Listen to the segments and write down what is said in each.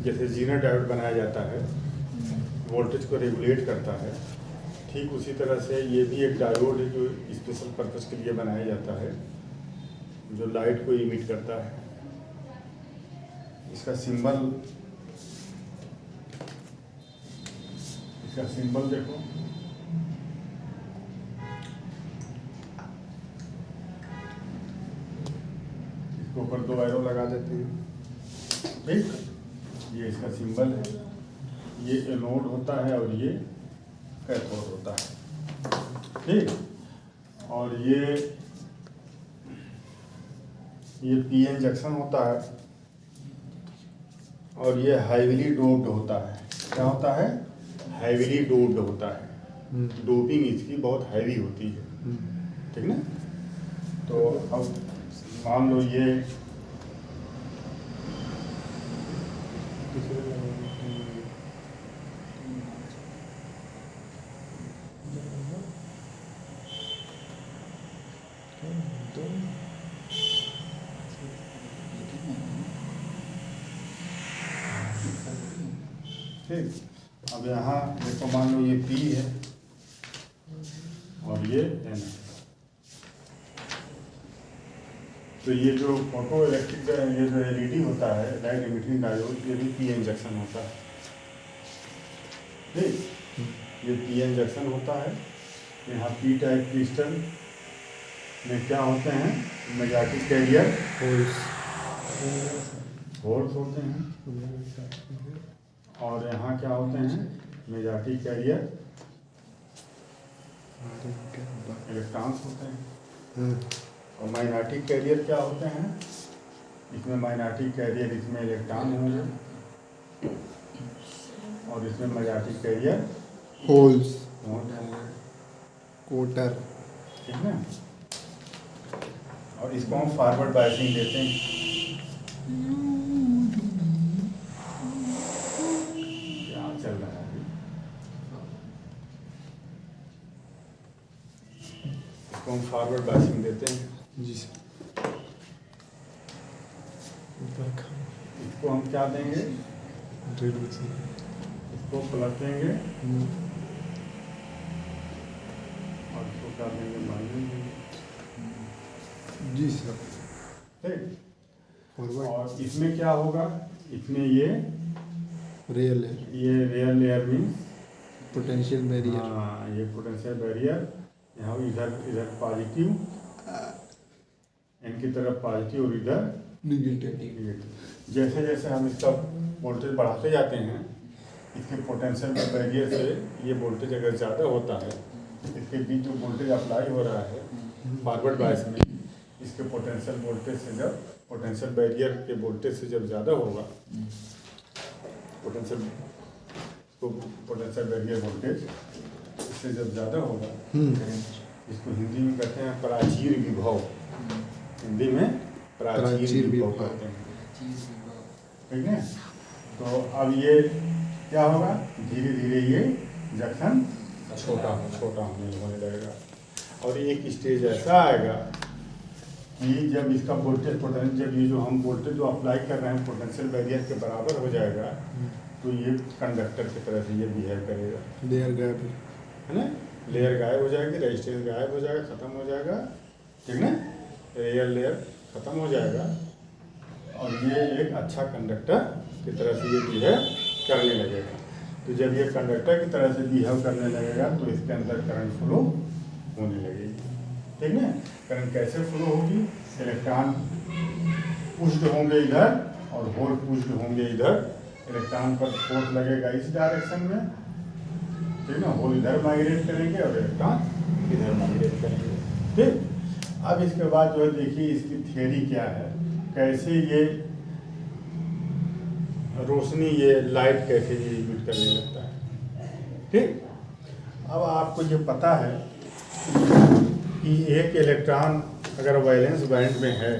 जैसे Zener diode बनाया जाता है, वोल्टेज को रेगुलेट करता है, ठीक उसी तरह से ये भी एक डायोड है जो स्पेशल पर्पस के लिए बनाया जाता है, जो लाइट को इमिट करता है। इसका सिंबल देखो, इसके ऊपर 2 एरो लगा देते हैं, ठीक। ये इसका सिंबल है, ये एनोड होता है और ये कैथोड होता है, ठीक। और ये पीएन जंक्शन होता है और ये हाईली डोप्ड होता है। क्या होता है? हाईली डोप्ड होता है। डोपिंग इसकी बहुत हैवी होती है, ठीक ना। तो अब मान लो ये ठीक। अब यहाँ देखो, मान लो ये P है और ये N है। तो ये जो फोटो इलेक्ट्रिक ये जो LED होता है, लाइट इमिटिंग डायोड, ये भी पीएन जंक्शन होता है, ठीक। ये पीएन जंक्शन होता है। यहाँ P टाइप क्रिस्टल में क्या होते हैं? मैग्नेटिक कैरियर होल्स होते हैं, और यहाँ क्या होते हैं? मैग्नेटिक कैरियर इलेक्ट्रॉन्स होते हैं। और मैग्नेटिक कैरियर क्या होते हैं? इसमें मैग्नेटिक कैरियर, इसमें इलेक्ट्रॉन होंगे और इसमें मैग्नेटिक कैरियर होल्स होंगे, कोटर, ठीक है। और इसको हम फॉरवर्ड बायसिंग देते हैं। क्या चल रहा है? इसको हम फॉरवर्ड बायसिंग देते हैं। जी सर। इसको हम क्या देंगे? इसको प्लस देंगे और इसको क्या देंगे? माइनस देंगे, जी सर। ठीक। फॉरवर्ड और इसमें क्या होगा? इसमें ये रियल है, real layer means potential barrier. हाँ, ये पोटेंशियल बैरियर। यहाँ इधर पॉजिटिव, इनकी तरफ पॉजिटिव और इधर नेगेटिव। जैसे जैसे हम इसका वोल्टेज बढ़ाते जाते हैं, इसके पोटेंशियल बैरियर से ये वोल्टेज अगर ज़्यादा होता है, इसके बीच जो वोल्टेज अप्लाई हो रहा है फॉरवर्ड बायस में, इसके पोटेंशियल वोल्टेज से जब पोटेंशियल बैरियर के वोल्टेज से जब ज़्यादा होगा, पोटेंशियल बैरियर वोल्टेज इससे जब ज़्यादा होगा, इसको हिंदी में कहते हैं प्राचीर विभव। हिंदी में प्राचीर विभव कहते हैं, ठीक है। तो अब ये क्या होगा? धीरे धीरे ये जंक्शन छोटा होने लगेगा और एक स्टेज ऐसा आएगा कि जब इसका वोल्टेज पोटेंशियल, जब ये जो हम वोल्टेज जो अप्लाई कर रहे हैं पोटेंशियल बैरियर के बराबर हो जाएगा, तो ये कंडक्टर की तरह से ये बिहेव करेगा। लेयर गैप है ना, लेयर गायब हो जाएगी, रेजिस्टेंस गायब हो जाएगा, खत्म हो जाएगा, ठीक ना। रियल लेयर खत्म हो जाएगा और ये एक अच्छा कंडक्टर की तरह से ये बिहेव करने लगेगा। तो जब ये कंडक्टर की तरह से बिहेव करने लगेगा तो इसके अंदर करंट फ्लो होने लगेगी, ठीक ना। करंट कैसे फ्लो होगी? इलेक्ट्रॉन पुष्ट होंगे इधर और होल पुष्ट होंगे इधर। इलेक्ट्रॉन पर फोर्स लगेगा इस डायरेक्शन में, ठीक ना। होल इधर माइग्रेट करेंगे और इलेक्ट्रॉन इधर माइग्रेट करेंगे, ठीक। अब इसके बाद जो है देखिए इसकी थियरी क्या है, कैसे ये रोशनी, ये लाइट कैसे ये इमिट करने लगता है, ठीक। अब आपको ये पता है कि एक इलेक्ट्रॉन अगर वैलेंस बैंड में है,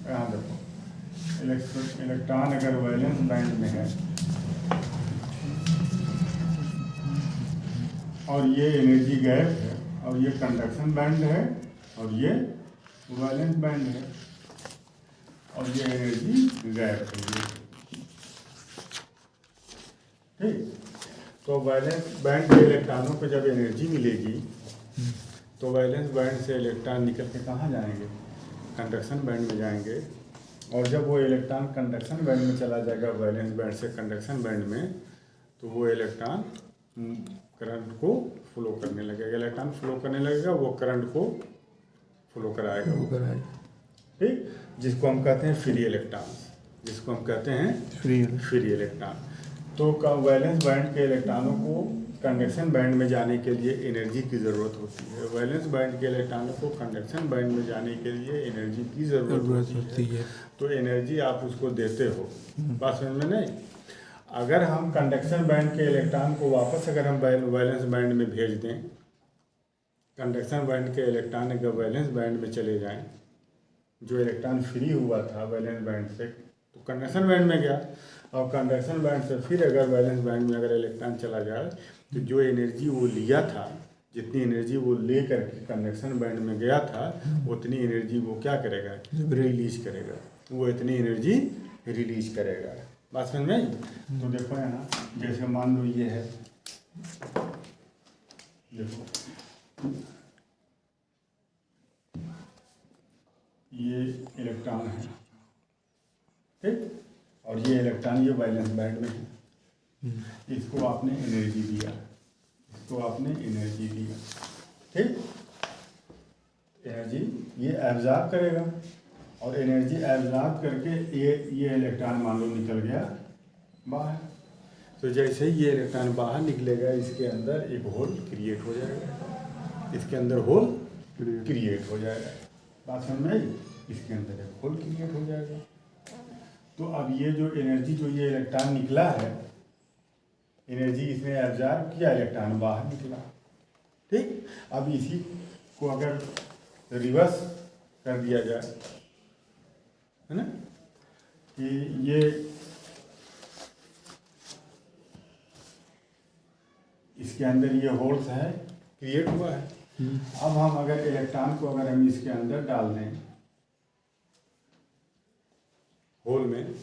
यहाँ देखो, इलेक्ट्रॉन अगर वैलेंस बैंड में है और ये एनर्जी गैप है और ये कंडक्शन बैंड है और ये वैलेंस बैंड है और ये एनर्जी गैप है, ठीक। तो वैलेंस बैंड के इलेक्ट्रॉनों को जब एनर्जी मिलेगी तो वैलेंस बैंड से इलेक्ट्रॉन निकल के कहाँ जाएंगे, कंडक्शन बैंड में जाएंगे। और जब वो इलेक्ट्रॉन कंडक्शन बैंड में चला जाएगा वैलेंस बैंड से कंडक्शन बैंड में, तो वो इलेक्ट्रॉन करंट को फ्लो करने लगेगा। इलेक्ट्रॉन फ्लो करने लगेगा, वो करंट को फ्लो कराएगा, ठीक, जिसको हम कहते हैं फ्री इलेक्ट्रॉन, जिसको हम कहते हैं फ्री इलेक्ट्रॉन। तो वैलेंस बैंड के इलेक्ट्रॉनों को कंडक्शन बैंड में जाने के लिए एनर्जी की ज़रूरत होती है। वैलेंस बैंड के इलेक्ट्रॉनों को कंडक्शन बैंड में जाने के लिए एनर्जी की ज़रूरत होती है। तो एनर्जी आप उसको देते हो, बात समझ में नहीं। अगर हम कंडक्शन बैंड के इलेक्ट्रॉन को वापस अगर हम वैलेंस बैंड में भेज दें, कंडक्शन बैंड के इलेक्ट्रॉन अगर वैलेंस बैंड में चले जाएं, जो इलेक्ट्रॉन फ्री हुआ था वैलेंस बैंड से तो कंडक्शन बैंड में गया, और कंडक्शन बैंड से फिर अगर वैलेंस बैंड में अगर इलेक्ट्रॉन चला जाए तो जो एनर्जी वो लिया था, जितनी एनर्जी वो ले करके कंडक्शन बैंड में गया था, उतनी एनर्जी वो क्या करेगा, रिलीज करेगा, वो इतनी एनर्जी रिलीज करेगा। बात समझ में आई? तो देखो यहाँ जैसे मान लो ये है, देखो ये इलेक्ट्रॉन है, ठीक, और ये इलेक्ट्रॉन ये वैलेंस बैंड में है। इसको आपने एनर्जी दिया, इसको आपने एनर्जी दिया, ठीक, एनर्जी ये एब्जॉर्ब करेगा, और एनर्जी एब्जॉर्ब करके ये इलेक्ट्रॉन मान लो निकल गया बाहर। तो जैसे ही ये इलेक्ट्रॉन बाहर निकलेगा, इसके अंदर एक होल क्रिएट हो जाएगा, इसके अंदर होल क्रिएट हो जाएगा। बात समझ में आई? इसके अंदर एक होल क्रिएट हो जाएगा। तो अब ये जो एनर्जी जो ये इलेक्ट्रॉन निकला है, एनर्जी इसने एब्जॉर्ब किया, इलेक्ट्रॉन बाहर निकला, ठीक। अब इसी को अगर रिवर्स कर दिया जाए, है ना, कि ये इसके अंदर ये होल्स है, क्रिएट हुआ है। अब हम अगर इलेक्ट्रॉन को अगर हम इसके अंदर डाल दें होल में,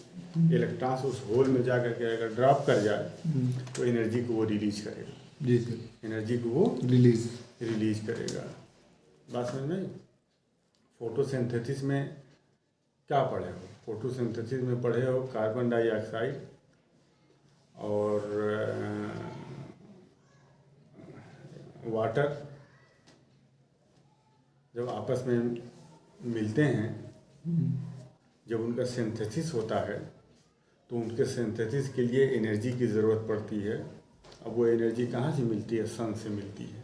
इलेक्ट्रॉन उस होल में जा करके अगर ड्रॉप कर जाए तो एनर्जी को वो रिलीज करेगा। जी सर, एनर्जी को वो रिलीज करेगा। बात समझ में? फोटोसिंथेसिस में क्या पढ़े हो? फोटोसिंथेसिस में पढ़े हो कार्बन डाइऑक्साइड और वाटर जब आपस में मिलते हैं, जब उनका सिंथेसिस होता है तो उनके सिंथेसिस के लिए एनर्जी की ज़रूरत पड़ती है। अब वो एनर्जी कहाँ से मिलती है? सन से मिलती है,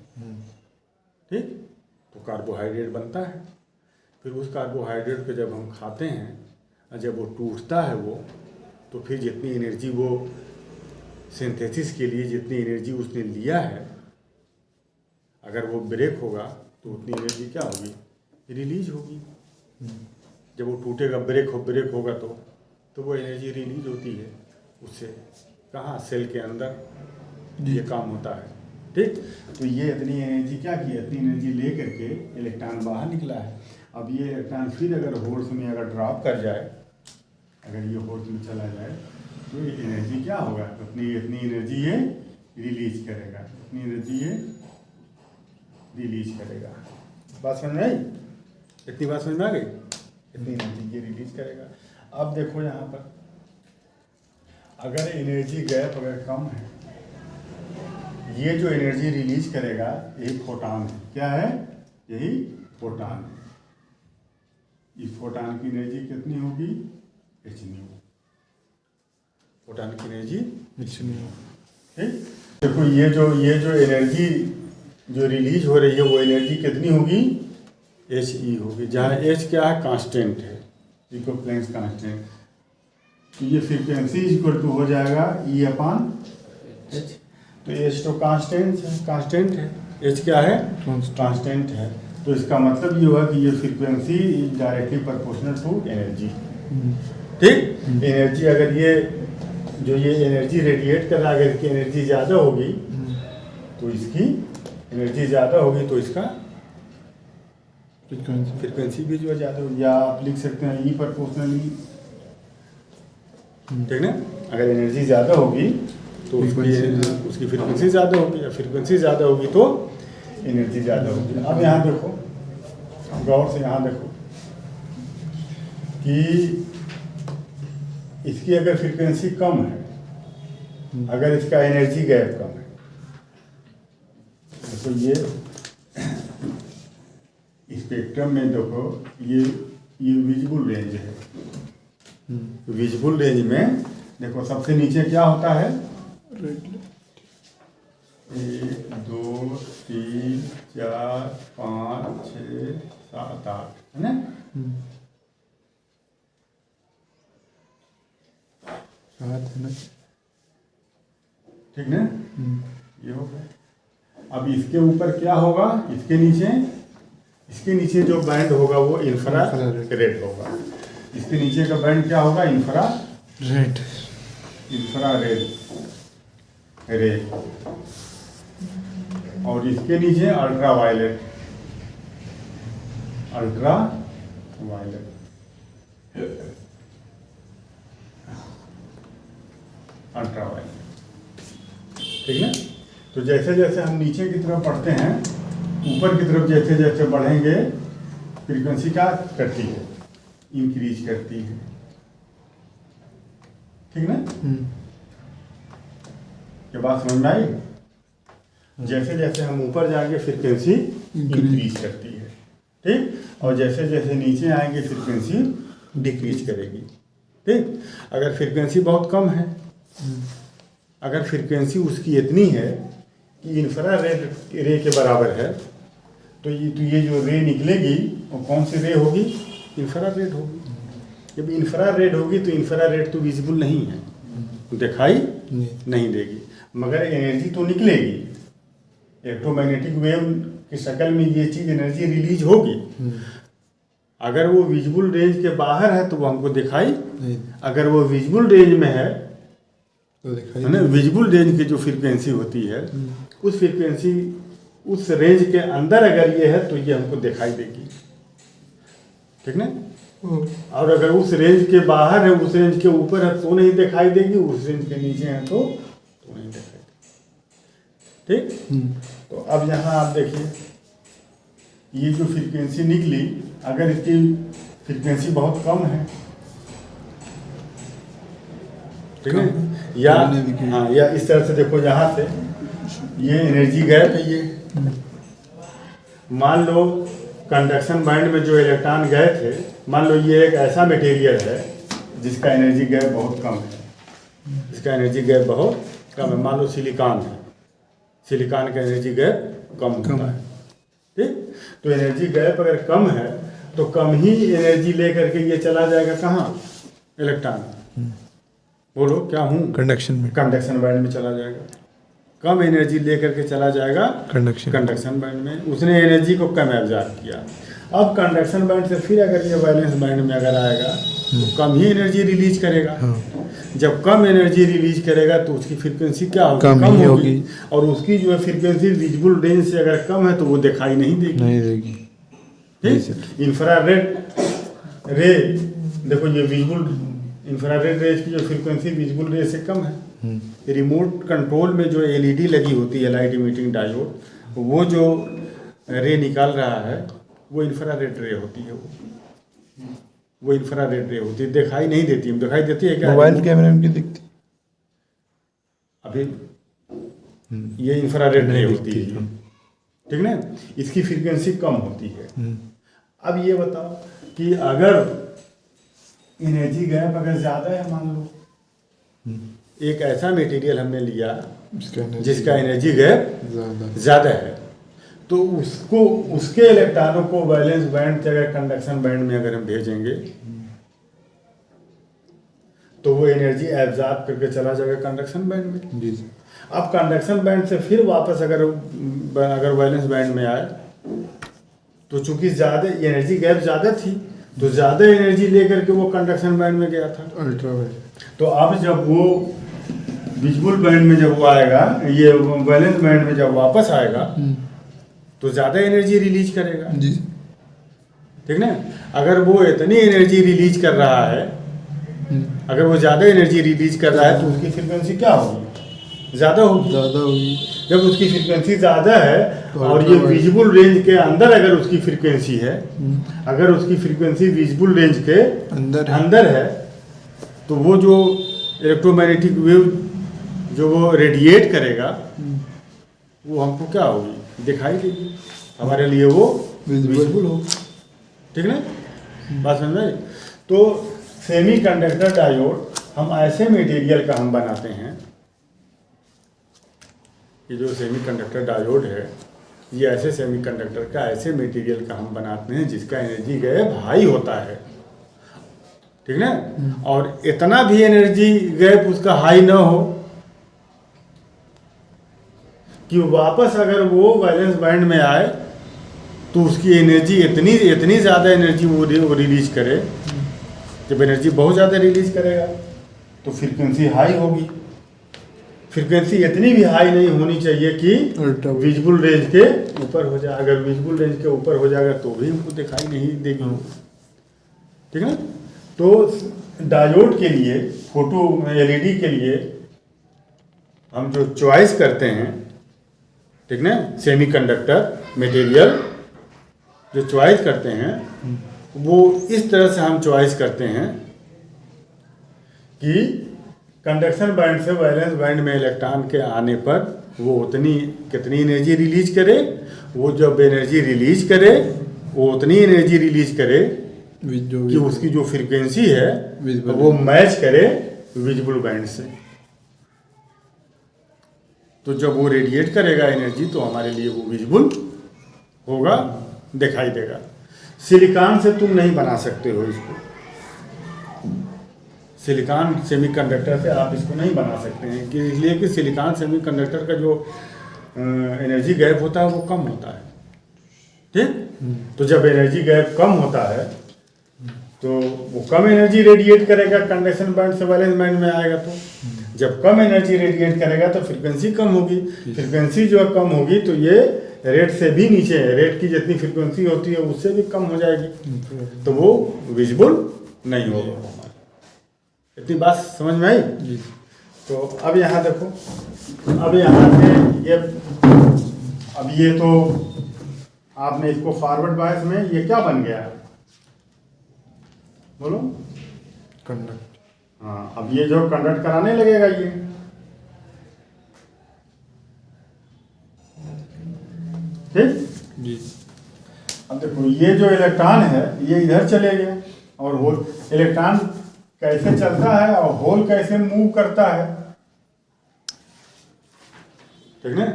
ठीक। तो कार्बोहाइड्रेट बनता है, फिर उस कार्बोहाइड्रेट को जब हम खाते हैं और जब वो टूटता है वो, तो फिर जितनी एनर्जी वो सिंथेसिस के लिए जितनी एनर्जी उसने लिया है, अगर वो ब्रेक होगा तो उतनी एनर्जी क्या होगी? रिलीज होगी। जब वो टूटेगा, ब्रेक होगा तो वो एनर्जी रिलीज होती है उससे, कहाँ? सेल के अंदर ये काम होता है, ठीक। तो ये इतनी एनर्जी क्या की? इतनी एनर्जी ले करके इलेक्ट्रॉन बाहर निकला है। अब ये इलेक्ट्रॉन फिर अगर होल्स में अगर ड्रॉप कर जाए, अगर ये होल्स में चला जाए तो ये एनर्जी क्या होगा? इतनी एनर्जी ये रिलीज करेगा, इतनी एनर्जी ये रिलीज करेगा। बात समझ में आई? इतनी बात समझ में आ गई? इतनी एनर्जी ये रिलीज करेगा। अब देखो यहाँ पर अगर एनर्जी गैप अगर कम है, ये जो एनर्जी रिलीज करेगा यही फोटॉन है। क्या है? यही फोटॉन है। इस फोटॉन की एनर्जी कितनी होगी? h²। फोटॉन की एनर्जी h², ठीक। देखो ये जो एनर्जी जो रिलीज हो रही है वो एनर्जी कितनी होगी? He होगी, जहाँ H क्या है? कांस्टेंट है, इक्विवेलेंस कांस्टेंट। तो ये फ्रीक्वेंसी इक्वल टू हो जाएगा E/H। तो H तो कांस्टेंट है, H क्या है? कांस्टेंट है। तो इसका मतलब ये हुआ कि ये frequency is directly proportional to energy, ठीक। एनर्जी अगर ये एनर्जी रेडिएट कर रहा है, अगर इसकी एनर्जी ज़्यादा होगी तो इसकी एनर्जी ज़्यादा होगी तो इसका फ्रीक्वेंसी भी जो है ज़्यादा होगी, या आप लिख सकते हैं ई प्रोपोर्शनली, ठीक ना। अगर एनर्जी ज़्यादा होगी तो उसकी फ्रीक्वेंसी ज़्यादा होगी, या फ्रीक्वेंसी ज़्यादा होगी तो एनर्जी ज़्यादा होगी। अब यहाँ देखो, गौर से यहाँ देखो कि इसकी अगर फ्रीक्वेंसी कम है, अगर इसका एनर्जी गैप कम है, तो ये स्पेक्ट्रम में देखो ये विजिबल रेंज है। विजिबल रेंज में देखो सबसे नीचे क्या होता है, 1 2 3 4 5 6 7 8 है ना। ठीक ना, ये हो गया। अब इसके ऊपर क्या होगा, इसके नीचे जो बैंड होगा वो इंफ्रारेड होगा। इसके नीचे का बैंड क्या होगा, इंफ्रारेड रे, और इसके नीचे अल्ट्रावायलेट। ठीक है। तो जैसे जैसे हम नीचे की तरफ बढ़ते हैं, ऊपर की तरफ जैसे जैसे बढ़ेंगे, फ्रीक्वेंसी क्या करती है, इंक्रीज करती है। ठीक ना, ये बात समझ में आई। जैसे जैसे हम ऊपर जाएंगे फ्रीक्वेंसी इंक्रीज करती है, ठीक, और जैसे जैसे नीचे आएंगे फ्रीक्वेंसी डिक्रीज करेगी। ठीक, अगर फ्रीक्वेंसी बहुत कम है, अगर फ्रीक्वेंसी उसकी इतनी है कि इंफ्रारेड रे के बराबर है, तो ये जो रे निकलेगी वो कौन सी रे होगी, इंफ्रारेड होगी। जब इंफ्रारेड होगी तो इंफ्रारेड तो विजिबल नहीं है, दिखाई नहीं देगी, मगर एनर्जी तो निकलेगी। इलेक्ट्रोमैग्नेटिक वेव की शक्ल में ये चीज़ एनर्जी रिलीज होगी। अगर वो विजिबल रेंज के बाहर है तो वो हमको दिखाई, अगर वो विजिबल रेंज में है तो दिखाई, है ना। विजिबल रेंज की जो फ्रीक्वेंसी होती है, उस फ्रीक्वेंसी उस रेंज के अंदर अगर ये है तो ये हमको दिखाई देगी। ठीक ना, और अगर उस रेंज के बाहर है, उस रेंज के ऊपर है तो नहीं दिखाई देगी, उस रेंज के नीचे है तो नहीं दिखाई देगी। ठीक, तो अब यहाँ आप देखिए, ये जो फ्रीक्वेंसी निकली, अगर इसकी फ्रीक्वेंसी बहुत कम है, ठीक है, या हाँ, या इस तरह से देखो, यहाँ से ये एनर्जी गैप है। ये मान लो कंडक्शन बैंड में जो इलेक्ट्रॉन गए थे, मान लो ये एक ऐसा मटेरियल है जिसका एनर्जी गैप बहुत कम है, जिसका एनर्जी गैप बहुत कम है। मान लो सिलिकॉन है, सिलिकॉन का एनर्जी गैप कम होता है। ठीक, तो एनर्जी गैप अगर कम है तो कम ही एनर्जी लेकर के ये चला जाएगा कहाँ, इलेक्ट्रॉन। बोलो क्या हूँ, कंडक्शन बैंड में चला जाएगा। कम एनर्जी लेकर के चला जाएगा कंडक्शन बैंड में, उसने एनर्जी को कम एब्जॉर्ब किया। अब कंडक्शन बैंड से फिर अगर ये वैलेंस बैंड में अगर आएगा तो कम ही एनर्जी रिलीज करेगा। जब कम एनर्जी रिलीज करेगा तो उसकी फ्रीक्वेंसी क्या होगी, कम होगी, और उसकी जो है फ्रीक्वेंसी विजिबल रेंज से अगर कम है तो वो दिखाई नहीं देगी। ठीक, इंफ्रारेड रे देखो, ये विजिबल इंफ्रारेड रेज की जो फ्रीक्वेंसी विजिबल रेज से कम है। रिमोट कंट्रोल में जो एलईडी लगी होती है, लाइट इमिटिंग डायोड, वो जो रे निकाल रहा है वो इंफ्रारेड रे होती है। वो इंफ्रारेड रे होती है, दिखाई नहीं देती। दिखाई देती है क्या, मोबाइल कैमरे में दिखती, अभी ये इंफ्रारेड रे होती है। ठीक ना, इसकी फ्रीक्वेंसी कम होती है। अब ये बताओ कि अगर एनर्जी गैप अगर ज़्यादा है, मान लो एक ऐसा मटेरियल हमने लिया जिसका एनर्जी गैप ज़्यादा है, तो उसको, उसके इलेक्ट्रॉनों को वैलेंस बैंड से अगर कंडक्शन बैंड में अगर हम भेजेंगे तो वो एनर्जी एब्जॉर्ब करके चला जाएगा कंडक्शन बैंड में। जी। अब कंडक्शन बैंड से फिर वापस अगर वैलेंस बैंड में आए तो चूंकि ज़्यादा एनर्जी गैप ज़्यादा थी तो ज़्यादा एनर्जी लेकर के वो कंडक्शन बैंड में गया था, अल्ट्रावायलेट। तो अब जब वो विजिबल बैंड में जब वो आएगा, ये वैलेंस बैंड में जब वापस आएगा तो ज़्यादा एनर्जी रिलीज करेगा। जी। ठीक ना, अगर वो इतनी एनर्जी रिलीज कर रहा है, अगर वो ज़्यादा एनर्जी रिलीज कर रहा है तो उसकी फ्रीक्वेंसी क्या होगी, ज़्यादा होगी। ज़्यादा होगी। जब उसकी फ्रीक्वेंसी ज़्यादा है तो और ये ultraviolet- विजिबल रेंज के अंदर अगर उसकी फ्रीक्वेंसी है, अगर उसकी फ्रीक्वेंसी विजिबल रेंज के अंदर है तो वो जो इलेक्ट्रोमैग्नेटिक वेव जो वो रेडिएट करेगा वो हमको क्या होगी, दिखाई देगी, हमारे लिए वो विजिबल हो। ठीक ना, बात समझ में आई? तो सेमी कंडक्टर डायोड हम ऐसे मटेरियल का हम बनाते हैं, ये जो सेमी कंडक्टर डायोड है ये ऐसे सेमी कंडक्टर का ऐसे मटेरियल का हम बनाते हैं जिसका एनर्जी गैप हाई होता है। ठीक ना, और इतना भी एनर्जी गैप उसका हाई ना हो कि वापस अगर वो वैलेंस बैंड में आए तो उसकी एनर्जी इतनी ज़्यादा एनर्जी वो रिलीज करे। जब एनर्जी बहुत ज़्यादा रिलीज करेगा तो फ्रीक्वेंसी हाई होगी। फ्रीक्वेंसी इतनी भी हाई नहीं होनी चाहिए कि विजिबल रेंज के ऊपर हो जाए। अगर विजिबल रेंज के ऊपर हो जाएगा तो भी हमको दिखाई नहीं देगी। ठीक है, तो डायोड के लिए, फोटो एलईडी के लिए हम जो चॉइस करते हैं, ठीक ना, सेमीकंडक्टर मटेरियल जो चॉइस करते हैं वो इस तरह से हम चॉइस करते हैं कि कंडक्शन बैंड से वैलेंस बैंड में इलेक्ट्रॉन के आने पर वो कितनी एनर्जी रिलीज करे, वो जब एनर्जी रिलीज करे वो उतनी एनर्जी रिलीज करे कि उसकी जो फ्रीक्वेंसी है वो मैच करे विजिबल बैंड से। तो जब वो रेडिएट करेगा एनर्जी तो हमारे लिए वो विजिबल होगा, दिखाई देगा। सिलिकॉन से तुम नहीं बना सकते हो इसको, सिलिकॉन सेमीकंडक्टर से आप इसको नहीं बना सकते हैं कि इसलिए कि सिलिकॉन सेमीकंडक्टर का जो एनर्जी गैप होता है वो कम होता है। ठीक, तो जब एनर्जी गैप कम होता है तो वो कम एनर्जी रेडिएट करेगा, कंडक्शन बैंड से वैलेंस बैंड में आएगा तो जब कम एनर्जी रेडिएट करेगा तो फ्रीक्वेंसी कम होगी। फ्रीक्वेंसी जो कम होगी तो ये रेट से भी नीचे है, रेट की जितनी फ्रीक्वेंसी होती है उससे भी कम हो जाएगी तो वो विजिबल नहीं होगा। इतनी बात समझ में आई? तो अब यहाँ देखो, अब यहाँ से ये तो आपने इसको फॉरवर्ड बायस में ये क्या बन गया, बोलो? कंडक्ट। हाँ, अब ये जो कंडक्ट कराने लगेगा ये, ठीक जी। अब देखो ये जो इलेक्ट्रॉन है ये इधर चले गए और होल इलेक्ट्रॉन कैसे चलता है और होल कैसे मूव करता है, ठीक है?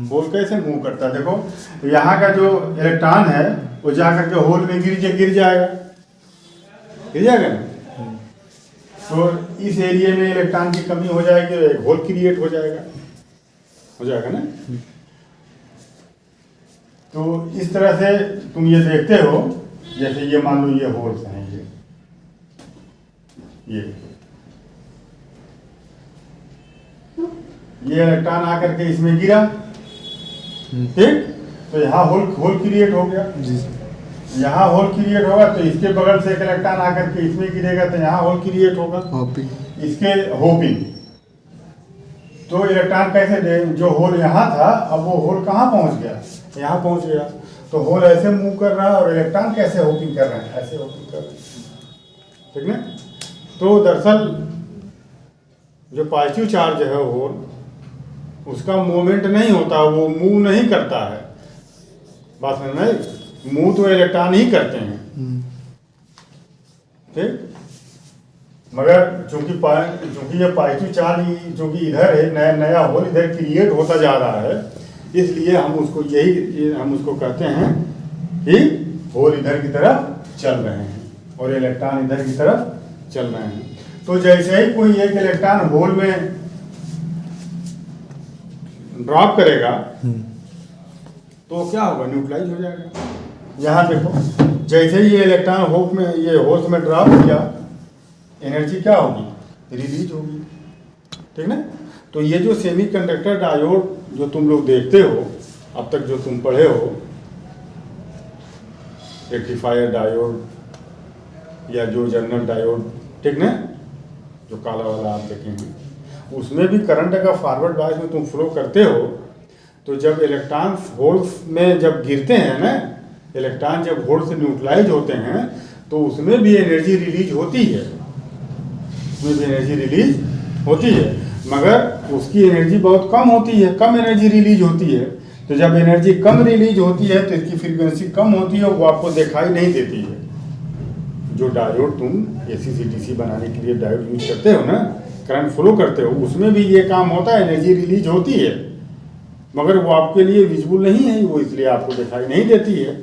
होल कैसे मूव करता है, देखो यहाँ का जो इलेक्ट्रॉन है वो जा करके होल में गिर जाएगा ना। तो इस एरिया में इलेक्ट्रॉन की कमी हो जाएगी, एक होल क्रिएट हो जाएगा ना। तो इस तरह से तुम ये देखते हो, जैसे ये मान लो ये होल्स हैं, ये इलेक्ट्रॉन आकर के इसमें गिरा, ठीक, तो यहाँ होल क्रिएट हो गया। यहाँ होल क्रिएट होगा तो इसके बगल से एक इलेक्ट्रॉन आकर के इसमें गिरेगा तो यहाँ होल क्रिएट होगा, इसके होपिंग। तो इलेक्ट्रॉन कैसे दे, जो होल यहाँ था अब वो होल कहाँ पहुँच गया, यहाँ पहुँच गया। तो होल ऐसे मूव कर रहा है और इलेक्ट्रॉन कैसे होपिंग कर रहे हैं, ऐसे होपिंग कर रहे हैं, ठीक ना। तो दरअसल जो पॉजिटिव चार्ज है होल, उसका मूवमेंट नहीं होता, वो मूव नहीं करता है। बात समझ में आई? मूव तो इलेक्ट्रॉन ही करते हैं, ठीक। मगर चूंकि ये पॉजिटिव चार्ज जो कि इधर है, नया होल इधर क्रिएट होता जा रहा है, इसलिए हम उसको कहते हैं कि होल इधर की तरफ चल रहे हैं और इलेक्ट्रॉन इधर की तरफ चल रहे हैं। तो जैसे ही कोई एक इलेक्ट्रॉन होल में ड्रॉप करेगा तो क्या होगा, न्यूट्रलाइज हो जाएगा। यहाँ देखो, जैसे ही ये इलेक्ट्रॉन होल्स में ड्रॉप किया, एनर्जी क्या होगी, रिलीज होगी, ठीक ना। तो ये जो सेमीकंडक्टर डायोड जो तुम लोग देखते हो, अब तक जो तुम पढ़े हो, रेक्टिफायर डायोड या जो जनरल डायोड, ठीक ना, जो काला वाला आप देखेंगे, उसमें भी करंट अगर फॉरवर्ड बायस में तुम फ्लो करते हो तो जब इलेक्ट्रॉन होल्स में जब गिरते हैं ना, इलेक्ट्रॉन जब होल से न्यूट्रलाइज होते हैं तो उसमें भी एनर्जी रिलीज होती है, उसमें भी एनर्जी रिलीज होती है, मगर उसकी एनर्जी बहुत कम होती है, कम एनर्जी रिलीज होती है। तो जब एनर्जी कम रिलीज होती है तो इसकी फ्रीक्वेंसी कम होती है, वो आपको दिखाई नहीं देती है। जो डायोड तुम AC से DC बनाने के लिए डायोड यूज करते हो ना, करंट फ्लो करते हो, उसमें भी ये काम होता है, एनर्जी रिलीज होती है, मगर वो आपके लिए विजिबल नहीं है, वो इसलिए आपको दिखाई नहीं देती है।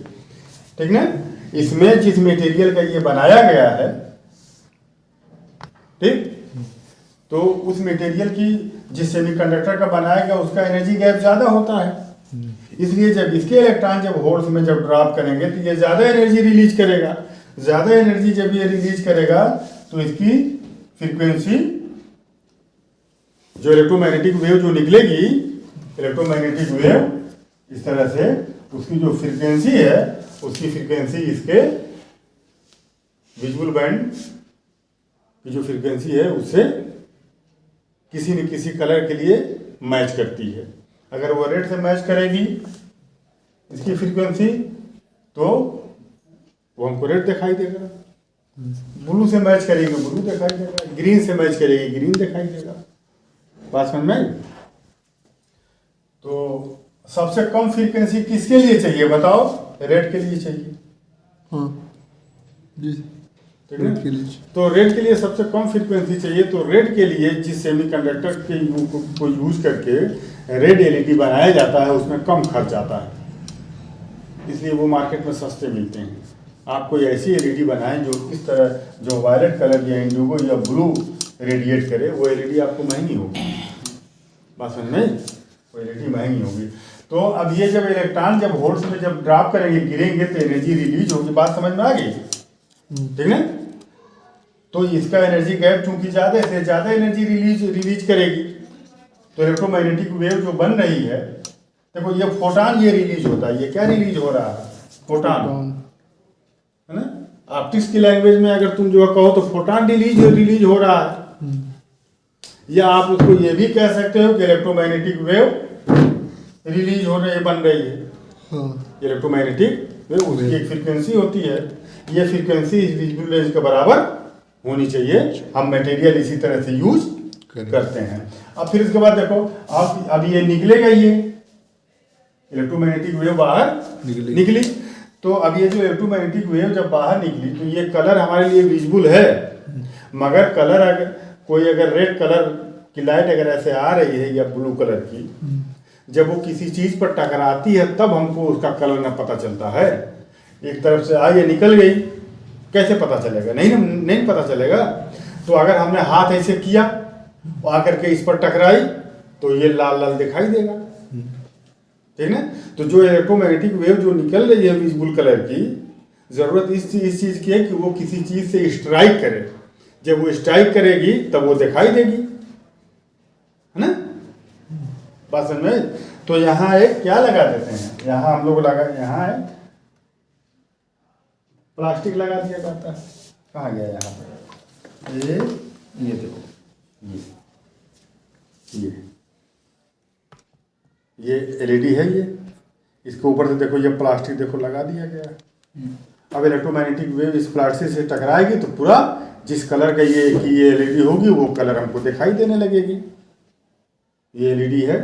ठीक ना। इसमें जिस मटेरियल का ये बनाया गया है, ठीक, तो उस मटेरियल की जिस सेमीकंडक्टर का बनाया गया उसका एनर्जी गैप ज़्यादा होता है, इसलिए जब इसके इलेक्ट्रॉन जब होल्स में जब ड्रॉप करेंगे तो ये ज़्यादा एनर्जी रिलीज करेगा। ज़्यादा एनर्जी जब ये रिलीज करेगा तो इसकी फ्रीक्वेंसी, जो इलेक्ट्रोमैग्नेटिक वेव जो निकलेगी, इलेक्ट्रोमैग्नेटिक वेव इस तरह से, उसकी जो फ्रीक्वेंसी है, उसकी फ्रीक्वेंसी इसके विजुअल बैंड की जो फ्रीक्वेंसी है उससे किसी न किसी कलर के लिए मैच करती है। अगर वो रेड से मैच करेगी इसकी फ्रीक्वेंसी तो वो हमको रेड दिखाई देगा, ब्लू से मैच करेगी ब्लू दिखाई देगा, ग्रीन से मैच करेगी ग्रीन दिखाई देगा। बात समझ में? तो सबसे कम फ्रीक्वेंसी किसके लिए चाहिए बताओ? रेड के लिए चाहिए। हाँ जी, ठीक है। तो रेड के लिए सबसे कम फ्रीक्वेंसी चाहिए। तो रेड के लिए जिस सेमीकंडक्टर के को यूज करके रेड एलईडी बनाया जाता है उसमें कम खर्च आता है, इसलिए वो मार्केट में सस्ते मिलते हैं। आप कोई ऐसी एलईडी बनाएं जो इस तरह, जो वायलेट कलर या इंडिगो या ब्लू रेडिएट करे, वो एलईडी आपको महंगी होगी। बात समझ में? वो एलईडी महंगी होगी। तो अब ये जब इलेक्ट्रॉन जब होल्स में जब ड्रॉप करेंगे, गिरेंगे, तो एनर्जी रिलीज होगी। बात समझ में आ गई? ठीक है। तो इसका एनर्जी गैप चूंकि ज़्यादा है, ज़्यादा एनर्जी रिलीज करेगी, तो इलेक्ट्रोमैग्नेटिक वेव जो बन रही है, देखो ये फोटॉन ये रिलीज होता है। ये क्या रिलीज हो रहा है? फोटॉन, है ना। ऑप्टिक्स की लैंग्वेज में अगर तुम जो कहो तो फोटॉन रिलीज हो रहा है। या आप उसको ये भी कह सकते हो कि इलेक्ट्रोमैग्नेटिक वेव रिलीज हो रही है, बन रही है। इलेक्ट्रोमैग्नेटिक वेव उसकी एक फ्रीक्वेंसी होती है, ये फ्रीक्वेंसी विजुअल रेंज के बराबर होनी चाहिए। हम मटेरियल इसी तरह से यूज करते हैं। अब फिर इसके बाद देखो, अब ये निकलेगा, ये इलेक्ट्रोमैग्नेटिक वेव बाहर निकली। तो अब ये जो इलेक्ट्रोमैग्नेटिक वेव जब बाहर निकली तो ये कलर हमारे लिए विजिबल है, मगर कलर अगर कोई अगर रेड कलर की लाइट अगर ऐसे आ रही है या ब्लू कलर की, जब वो किसी चीज पर टकराती है तब हमको उसका कलर न पता चलता है। एक तरफ से आई ये निकल गई, कैसे पता चलेगा? नहीं पता चलेगा। तो अगर हमने हाथ ऐसे किया और आकर के इस पर टकराई तो ये लाल लाल दिखाई देगा, ठीक है। तो जो इलेक्ट्रोमैग्नेटिक वेव जो निकल रही है विजिबल कलर की, जरूरत इस चीज की है कि वो किसी चीज से स्ट्राइक करे। जब वो स्ट्राइक करेगी तब वो दिखाई देगी, है ना। बात समझ में? तो यहाँ एक क्या लगा देते हैं, यहाँ हम लोग यहाँ है प्लास्टिक लगा दिया जाता है। कहाँ गया? यहाँ पर ये देखो, ये एलईडी है, ये इसके ऊपर से देखो ये प्लास्टिक देखो लगा दिया गया। अब इलेक्ट्रोमैग्नेटिक वेव इस प्लास्टिक से टकराएगी तो पूरा जिस कलर का ये एलईडी होगी वो कलर हमको दिखाई देने लगेगी। ये एलईडी है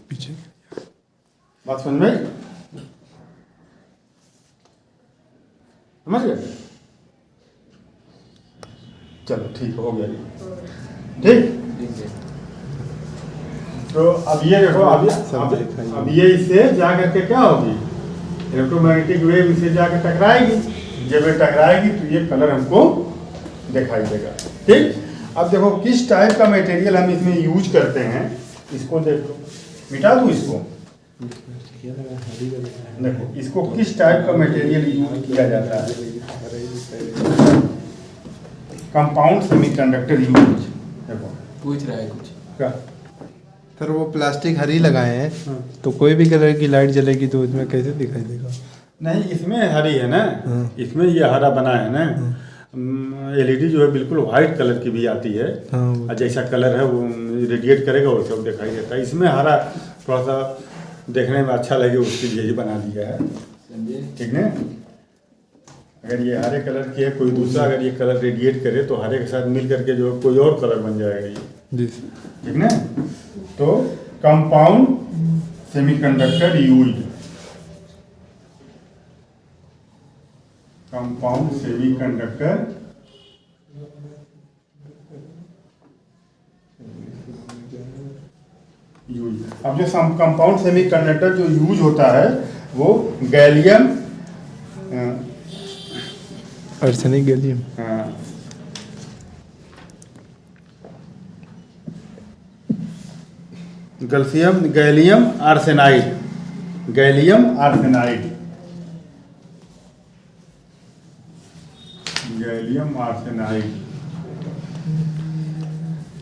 पीछे। बात समझ में? समझ गए? चलो ठीक हो गया ये, ठीक। तो अब ये देखो, अब ये इससे जा करके क्या होगी, इलेक्ट्रोमैग्नेटिक वेव इससे जाकर टकराएगी। जब ये टकराएगी तो ये कलर हमको दिखाई देगा, ठीक। अब देखो किस टाइप का मटेरियल हम इसमें यूज करते हैं, इसको देखो, मिटा दूँ इसको। देखो इसको किस टाइप का मटेरियल यूज किया जाता है, कंपाउंड सेमीकंडक्टर यूज। देखो पूछ रहा है कुछ क्या सर, वो प्लास्टिक हरी लगाए हैं, तो कोई भी कलर की लाइट जलेगी तो उसमें कैसे दिखाई देगा? नहीं, इसमें हरी है ना, इसमें ये हरा बना है ना, एलईडी जो है बिल्कुल वाइट कलर की भी आती है। हाँ, और जैसा कलर है वो रेडिएट करेगा वो सब दिखाई देता है। इसमें हरा थोड़ा सा देखने में अच्छा लगे उसके लिए ही बना दिया है, ठीक है। अगर ये हरे कलर की है, कोई दूसरा अगर ये कलर रेडिएट करे तो हरे के साथ मिल करके जो कोई और कलर बन जाएगा ये, जी ठीक ना। तो compound semiconductor used, compound semiconductor use. अब जो कंपाउंड सेमीकंडक्टर जो यूज होता है वो gallium arsenic gallium, gallium arsenide, gallium arsenide, gallium arsenide,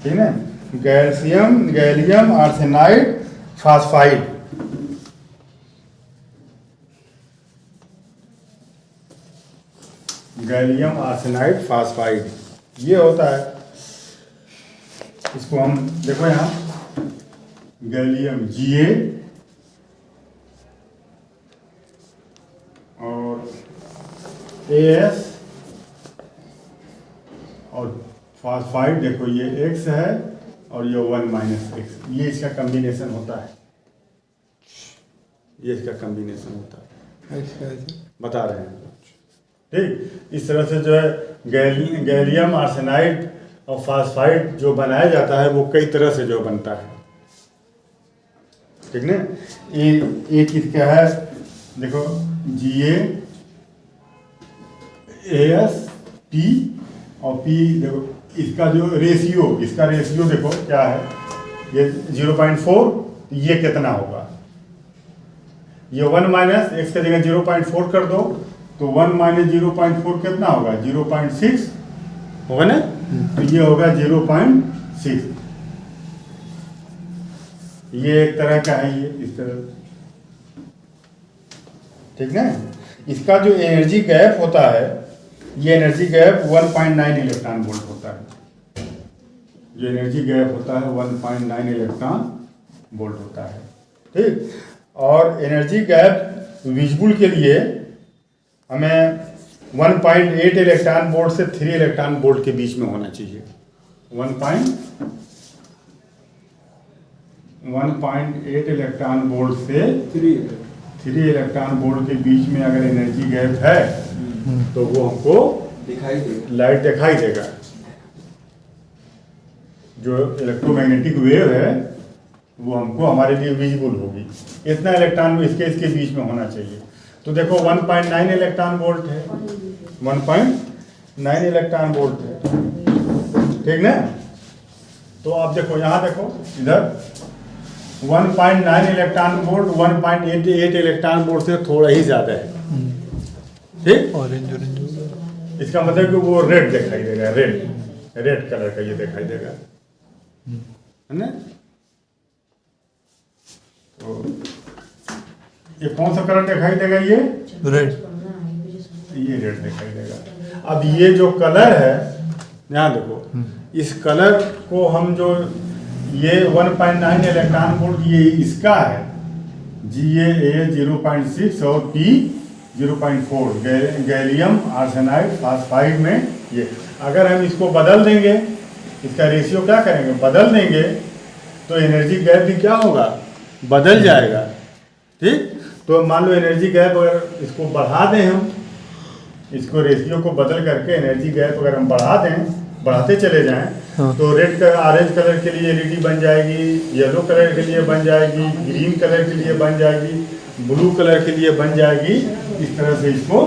ठीक है। Gallium arsenide phosphide, gallium arsenide phosphide ये होता है। इसको हम देखो यहाँ गैलियम Ga और As और फास्फाइड देखो ये X है और ये 1 - X, ये इसका कॉम्बिनेशन होता है, ये इसका कॉम्बिनेशन होता है, बता रहे हैं, ठीक। इस तरह से जो है गैलियम आर्सेनाइड और फास्फाइड जो बनाया जाता है वो कई तरह से जो बनता है, ठीक ना। एक इसका है देखो Ga As P और P देखो इसका जो रेशियो, इसका रेशियो देखो क्या है, ये 0.4, ये कितना होगा, ये 1 - X की जगह 0.4 कर दो तो 1 - 0.4 कितना होगा, 0.6 होगा ना, तो ये होगा 0.6। ये एक तरह का है, ये इस तरह, ठीक ना। इसका जो एनर्जी गैप होता है, ये एनर्जी गैप 1.9 इलेक्ट्रॉन वोल्ट होता है, जो एनर्जी गैप होता है 1.9 इलेक्ट्रॉन वोल्ट होता है, ठीक। और एनर्जी गैप विजिबल के लिए हमें 1.8 इलेक्ट्रॉन वोल्ट से 3 इलेक्ट्रॉन वोल्ट के बीच में होना चाहिए। 1.8 इलेक्ट्रॉन वोल्ट से 3 इलेक्ट्रॉन वोल्ट के बीच में अगर एनर्जी गैप है तो वो हमको दिखाई देगा, लाइट दिखाई देगा। जो इलेक्ट्रोमैग्नेटिक वेव है वो हमको हमारे लिए विजिबल होगी। इतना इलेक्ट्रॉन इसके बीच में होना चाहिए। तो देखो 1.9 इलेक्ट्रॉन वोल्ट है, 1.9 इलेक्ट्रॉन वोल्ट है, ठीक ना। तो आप देखो यहाँ देखो इधर 1.9 इलेक्ट्रॉन वोल्ट 1.88 इलेक्ट्रॉन वोल्ट से थोड़ा ही ज्यादा है, ठीक। ऑरेंज इसका मतलब कि वो रेड दिखाई देगा, रेड कलर का ये दिखाई देगा, है ना। तो ये कौन सा कलर दिखाई देगा, ये रेड, ये रेड दिखाई देगा। अब ये जो कलर है यहाँ देखो, इस कलर को हम जो ये 1.9 इलेक्ट्रॉन वोल्ट ये इसका है, Ga 0.6 और P 0.4 गैलियम आर्सेनाइड फास्फाइड में ये। अगर हम इसको बदल देंगे, इसका रेशियो क्या करेंगे, बदल देंगे तो एनर्जी गैप भी क्या होगा, बदल जाएगा, ठीक। तो मान लो एनर्जी गैप अगर इसको बढ़ा दें, हम इसको रेशियो को बदल करके एनर्जी गैप अगर हम बढ़ा दें, बढ़ाते चले जाएं, हाँ। तो रेड का ऑरेंज कलर के लिए एलईडी बन जाएगी, येलो कलर के लिए बन जाएगी, ग्रीन कलर के लिए बन जाएगी, ब्लू कलर के लिए बन जाएगी। इस तरह से इसको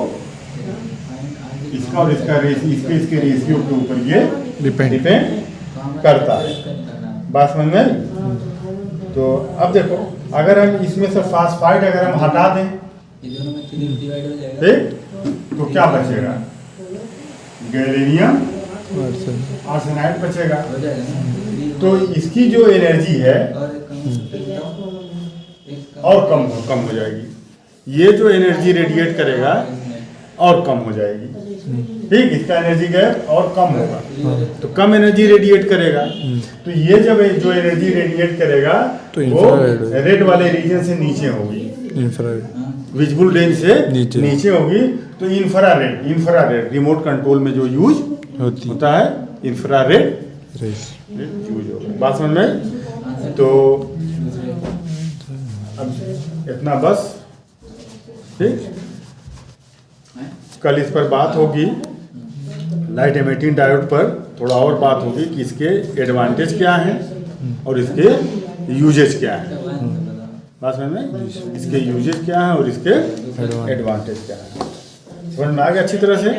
इसका और इसका इसके रेशियो के ऊपर ये डिपेंड करता है। बात समझ में आई? तो अब देखो अगर हम इसमें से फास्फाइड अगर हम हटा दें, ठीक, तो क्या बचेगा, गैलियम आर्सेनाइड बचेगा। तो इसकी जो एनर्जी है और कम हो जाएगी, ये जो एनर्जी रेडिएट करेगा और कम हो जाएगी, ठीक, इसका एनर्जी गैप और कम होगा, तो कम एनर्जी रेडिएट करेगा। तो ये जब जो एनर्जी रेडिएट करेगा तो वो infrared होगा। रेड वाले रीजन से नीचे होगी, इंफ्रारेड विजिबल रेंज से नीचे। नीचे होगी। तो इंफ्रारेड रिमोट कंट्रोल में जो यूज होती होता है इंफ्रारेड रेस। यूज होगा। बात समझ में? तो अब इतना बस, ठीक। कल इस पर बात होगी, लाइट एमिटिंग डायोड पर थोड़ा और बात होगी कि इसके एडवांटेज क्या हैं और इसके यूजेज क्या हैं। बात समझ में? इसके यूजेज क्या हैं और इसके एडवांटेज क्या हैं। समझ में आ गया अच्छी तरह से?